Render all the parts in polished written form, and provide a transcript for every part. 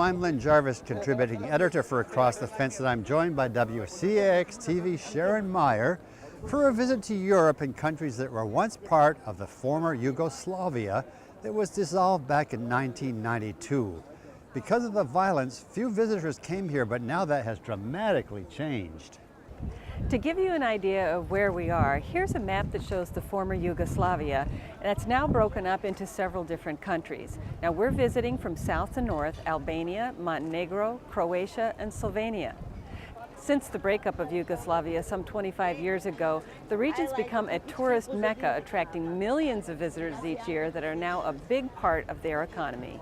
I'm Lynn Jarvis, contributing editor for Across the Fence, and I'm joined by WCAX TV Sharon Meyer for a visit to Europe and countries that were once part of the former Yugoslavia that was dissolved back in 1992. Because of the violence, few visitors came here, but now that has dramatically changed. To give you an idea of where we are, here's a map that shows the former Yugoslavia, and it's now broken up into several different countries. Now we're visiting from south to north Albania, Montenegro, Croatia, and Slovenia. Since the breakup of Yugoslavia some 25 years ago, the region's become a tourist mecca, attracting millions of visitors each year that are now a big part of their economy.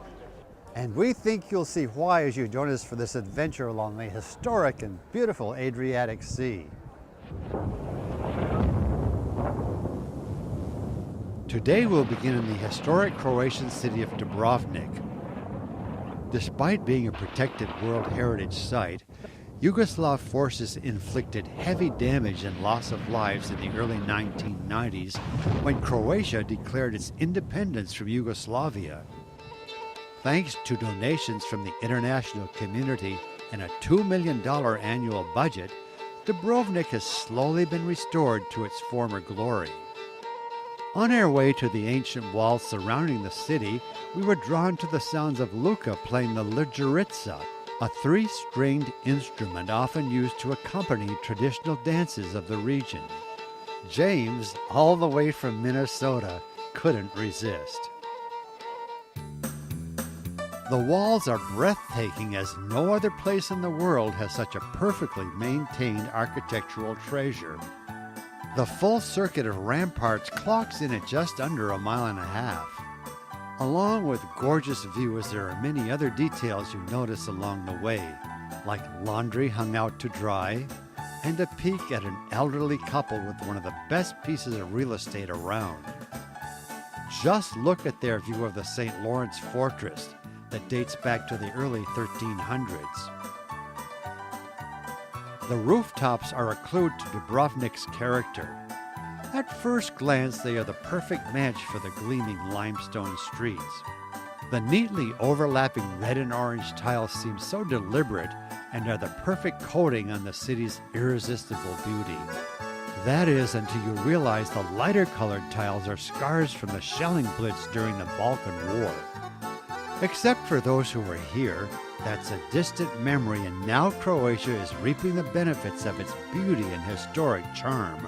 And we think you'll see why as you join us for this adventure along the historic and beautiful Adriatic Sea. Today we'll begin in the historic Croatian city of Dubrovnik. Despite being a protected World Heritage Site, Yugoslav forces inflicted heavy damage and loss of lives in the early 1990s when Croatia declared its independence from Yugoslavia. Thanks to donations from the international community and a $2 million annual budget, Dubrovnik has slowly been restored to its former glory. On our way to the ancient walls surrounding the city, we were drawn to the sounds of Luka playing the Ljuritsa, a three-stringed instrument often used to accompany traditional dances of the region. James, all the way from Minnesota, couldn't resist. The walls are breathtaking, as no other place in the world has such a perfectly maintained architectural treasure. The full circuit of ramparts clocks in at just under 1.5 miles. Along with gorgeous views, there are many other details you notice along the way, like laundry hung out to dry, and a peek at an elderly couple with one of the best pieces of real estate around. Just look at their view of the St. Lawrence Fortress that dates back to the early 1300s. The rooftops are a clue to Dubrovnik's character. At first glance, they are the perfect match for the gleaming limestone streets. The neatly overlapping red and orange tiles seem so deliberate and are the perfect coating on the city's irresistible beauty. That is, until you realize the lighter colored tiles are scars from the shelling blitz during the Balkan War. Except for those who were here, that's a distant memory, and now Croatia is reaping the benefits of its beauty and historic charm.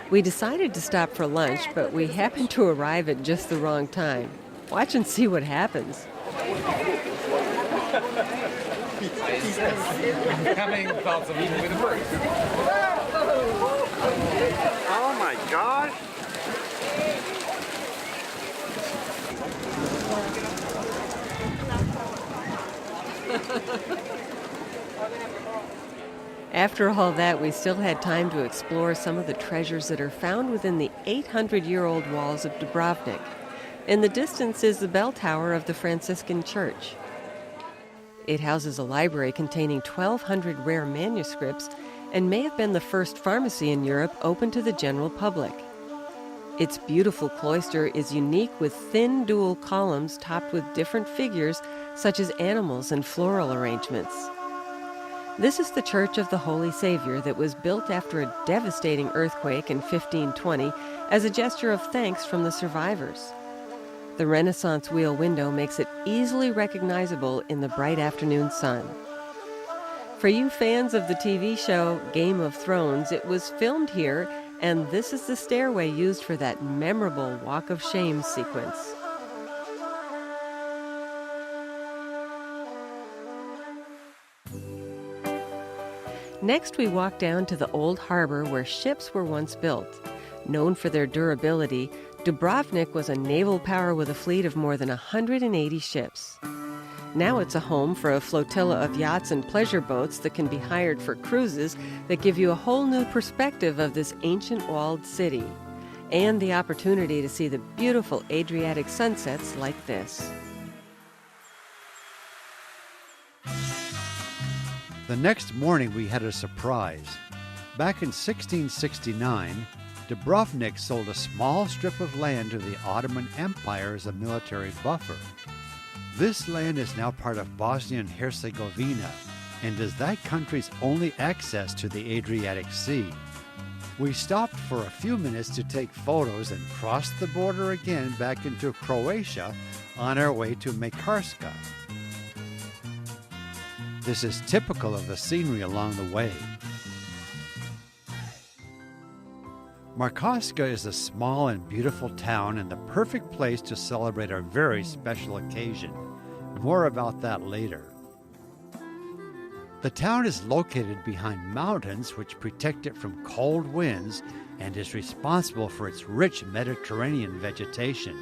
We decided to stop for lunch, but we happened to arrive at just the wrong time. Watch and see what happens. Coming thoughts of eating with a bird. Oh my gosh! After all that, we still had time to explore some of the treasures that are found within the 800-year-old walls of Dubrovnik. In the distance is the bell tower of the Franciscan Church. It houses a library containing 1,200 rare manuscripts and may have been the first pharmacy in Europe open to the general public. Its beautiful cloister is unique, with thin dual columns topped with different figures such as animals and floral arrangements. This is the Church of the Holy Savior that was built after a devastating earthquake in 1520 as a gesture of thanks from the survivors. The Renaissance wheel window makes it easily recognizable in the bright afternoon sun. For you fans of the TV show Game of Thrones, it was filmed here, and this is the stairway used for that memorable Walk of Shame sequence. Next, we walk down to the old harbor where ships were once built. Known for their durability, Dubrovnik was a naval power with a fleet of more than 180 ships. Now it's a home for a flotilla of yachts and pleasure boats that can be hired for cruises that give you a whole new perspective of this ancient walled city, and the opportunity to see the beautiful Adriatic sunsets like this. The next morning we had a surprise. Back in 1669, Dubrovnik sold a small strip of land to the Ottoman Empire as a military buffer. This land is now part of Bosnia and Herzegovina and is that country's only access to the Adriatic Sea. We stopped for a few minutes to take photos and crossed the border again back into Croatia on our way to Makarska. This is typical of the scenery along the way. Makarska is a small and beautiful town and the perfect place to celebrate a very special occasion. More about that later. The town is located behind mountains which protect it from cold winds and is responsible for its rich Mediterranean vegetation.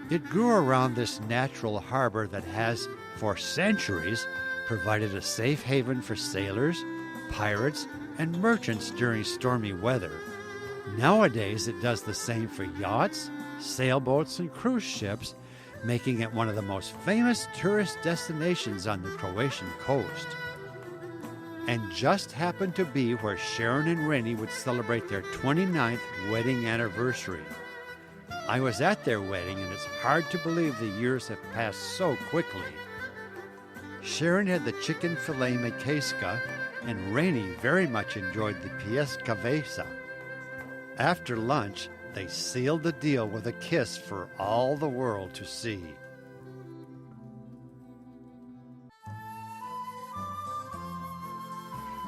It grew around this natural harbor that has, for centuries, provided a safe haven for sailors, pirates, and merchants during stormy weather. Nowadays, it does the same for yachts, sailboats, and cruise ships, making it one of the most famous tourist destinations on the Croatian coast. And just happened to be where Sharon and Rennie would celebrate their 29th wedding anniversary. I was at their wedding, and it's hard to believe the years have passed so quickly. Sharon had the chicken filet makaska, and Rennie very much enjoyed the pies cabeza. After lunch, they sealed the deal with a kiss for all the world to see.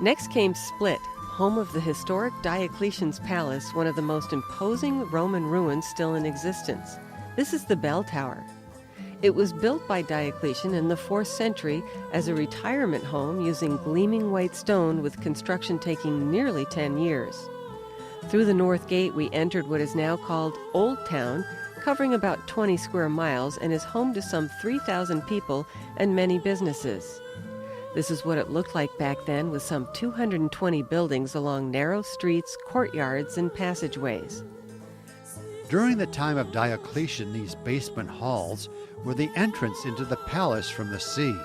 Next came Split, home of the historic Diocletian's Palace, one of the most imposing Roman ruins still in existence. This is the bell tower. It was built by Diocletian in the 4th century as a retirement home using gleaming white stone, with construction taking nearly 10 years. Through the north gate, we entered what is now called Old Town, covering about 20 square miles, and is home to some 3,000 people and many businesses. This is what it looked like back then, with some 220 buildings along narrow streets, courtyards, and passageways. During the time of Diocletian, these basement halls were the entrance into the palace from the sea.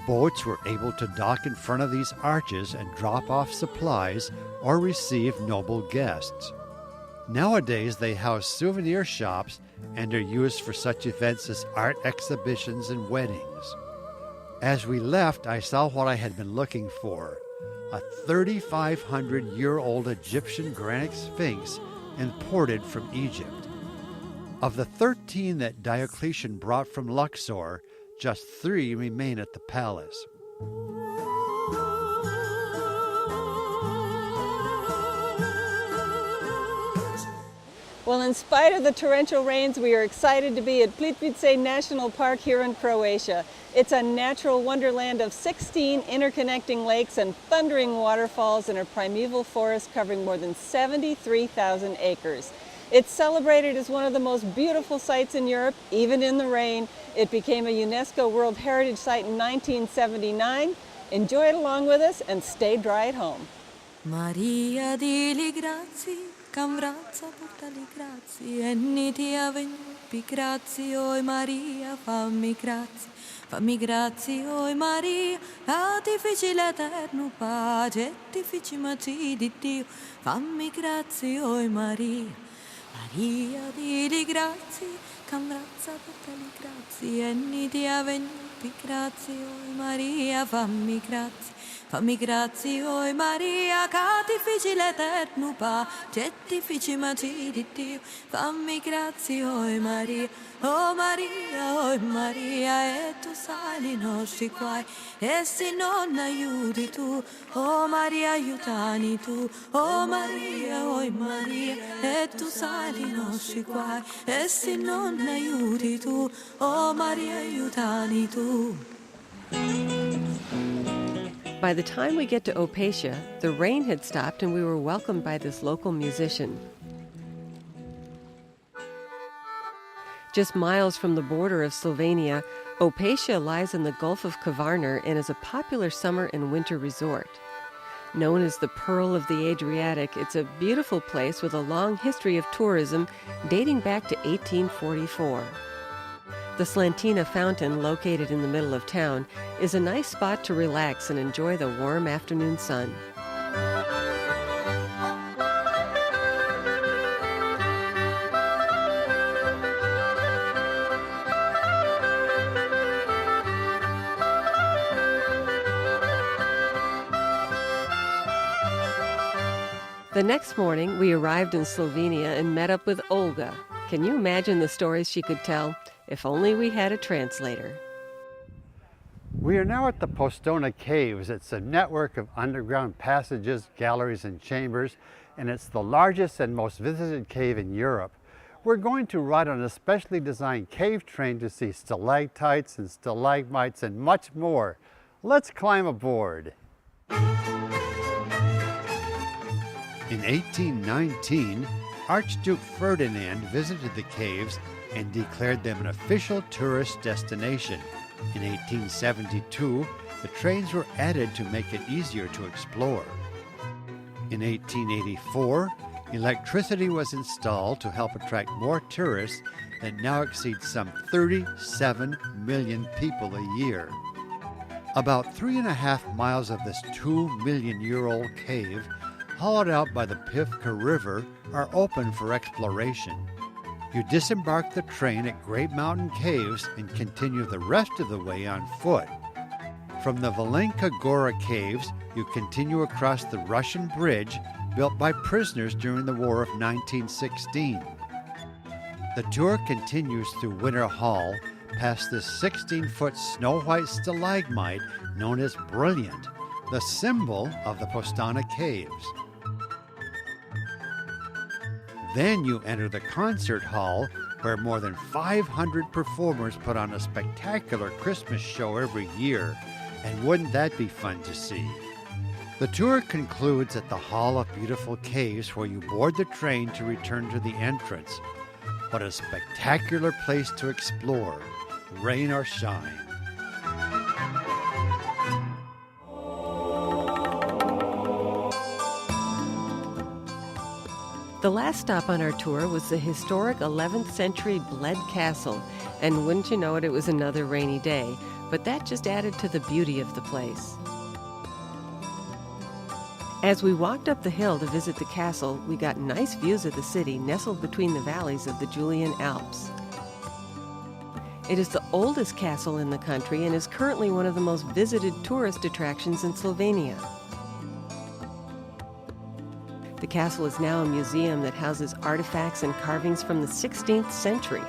Boats were able to dock in front of these arches and drop off supplies or receive noble guests. Nowadays, they house souvenir shops and are used for such events as art exhibitions and weddings. As we left, I saw what I had been looking for, a 3,500-year-old Egyptian granite sphinx imported from Egypt. Of the 13 that Diocletian brought from Luxor, just 3 remain at the palace. Well, in spite of the torrential rains, we are excited to be at Plitvice National Park here in Croatia. It's a natural wonderland of 16 interconnecting lakes and thundering waterfalls in a primeval forest covering more than 73,000 acres. It's celebrated as one of the most beautiful sites in Europe, even in the rain. It became a UNESCO World Heritage Site in 1979. Enjoy it along with us and stay dry at home. Maria dili grazie, cam vrazza portali grazie, e niti avvenuti grazie, oi Maria, fammi grazie, oi Maria, la difficile eterno pace, difficile di Dio, fammi grazie, oi Maria. Maria dili grazie, cam vrazza portali grazie, e niti avvenuti grazie, oi Maria, fammi grazie, oi Maria, che difficile eterno pace, difficile di Dio, fammi grazie, oi Maria, oi Maria, e tu sai i nostri guai, e se non aiuti tu, oh Maria, aiutani tu, oh Maria, e tu sai i nostri guai, e se non aiuti tu, oh Maria, aiutani tu. By the time we get to Opatia, the rain had stopped and we were welcomed by this local musician. Just miles from the border of Slovenia, Opatia lies in the Gulf of Kvarner and is a popular summer and winter resort. Known as the Pearl of the Adriatic, it's a beautiful place with a long history of tourism dating back to 1844. The Slantina Fountain, located in the middle of town, is a nice spot to relax and enjoy the warm afternoon sun. The next morning, we arrived in Slovenia and met up with Olga. Can you imagine the stories she could tell? If only we had a translator. We are now at the Postona Caves. It's a network of underground passages, galleries, and chambers, and it's the largest and most visited cave in Europe. We're going to ride on a specially designed cave train to see stalactites and stalagmites and much more. Let's climb aboard. In 1819, Archduke Ferdinand visited the caves and declared them an official tourist destination. In 1872, the trains were added to make it easier to explore. In 1884, electricity was installed to help attract more tourists that now exceed some 37 million people a year. About 3.5 miles of this 2-million-year-old cave, hollowed out by the Pivka River, are open for exploration. You disembark the train at Great Mountain Caves and continue the rest of the way on foot. From the Valenka Gora Caves, you continue across the Russian bridge built by prisoners during the War of 1916. The tour continues through Winter Hall, past this 16-foot snow-white stalagmite known as Brilliant, the symbol of the Postana Caves. Then you enter the concert hall, where more than 500 performers put on a spectacular Christmas show every year. And wouldn't that be fun to see? The tour concludes at the Hall of Beautiful Caves, where you board the train to return to the entrance. What a spectacular place to explore, rain or shine. The last stop on our tour was the historic 11th century Bled Castle, and wouldn't you know it, it was another rainy day, but that just added to the beauty of the place. As we walked up the hill to visit the castle, we got nice views of the city nestled between the valleys of the Julian Alps. It is the oldest castle in the country and is currently one of the most visited tourist attractions in Slovenia. The castle is now a museum that houses artifacts and carvings from the 16th century.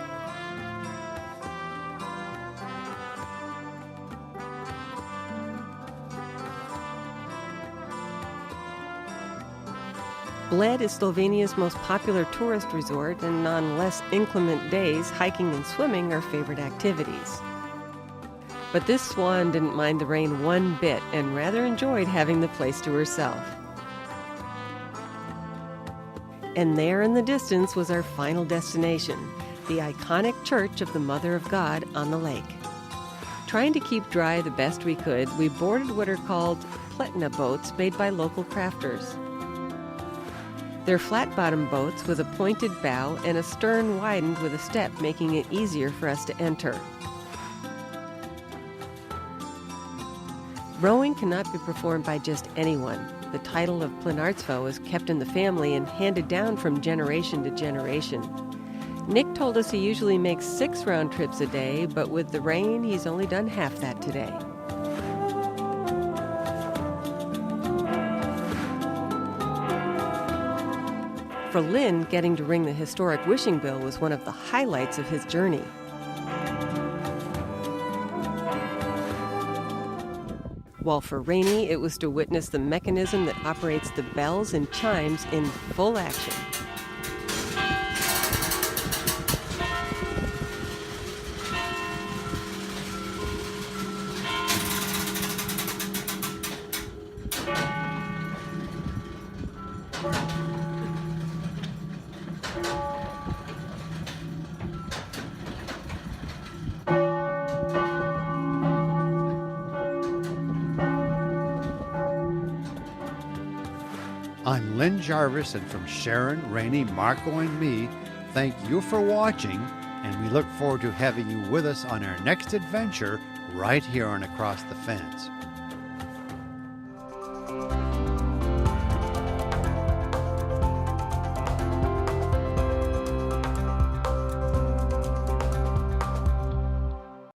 Bled is Slovenia's most popular tourist resort, and on less inclement days, hiking and swimming are favorite activities. But this swan didn't mind the rain one bit and rather enjoyed having the place to herself. And there in the distance was our final destination, the iconic Church of the Mother of God on the lake. Trying to keep dry the best we could, we boarded what are called pletna boats made by local crafters. They're flat-bottom boats with a pointed bow and a stern widened with a step, making it easier for us to enter. Rowing cannot be performed by just anyone. The title of plenarstvo is kept in the family and handed down from generation to generation. Nick told us he usually makes 6 round trips a day, but with the rain, he's only done half that today. For Lynn, getting to ring the historic wishing bell was one of the highlights of his journey. While for Rainey, it was to witness the mechanism that operates the bells and chimes in full action. I'm Lynn Jarvis, and from Sharon, Rainey, Marco, and me, thank you for watching, and we look forward to having you with us on our next adventure right here on Across the Fence.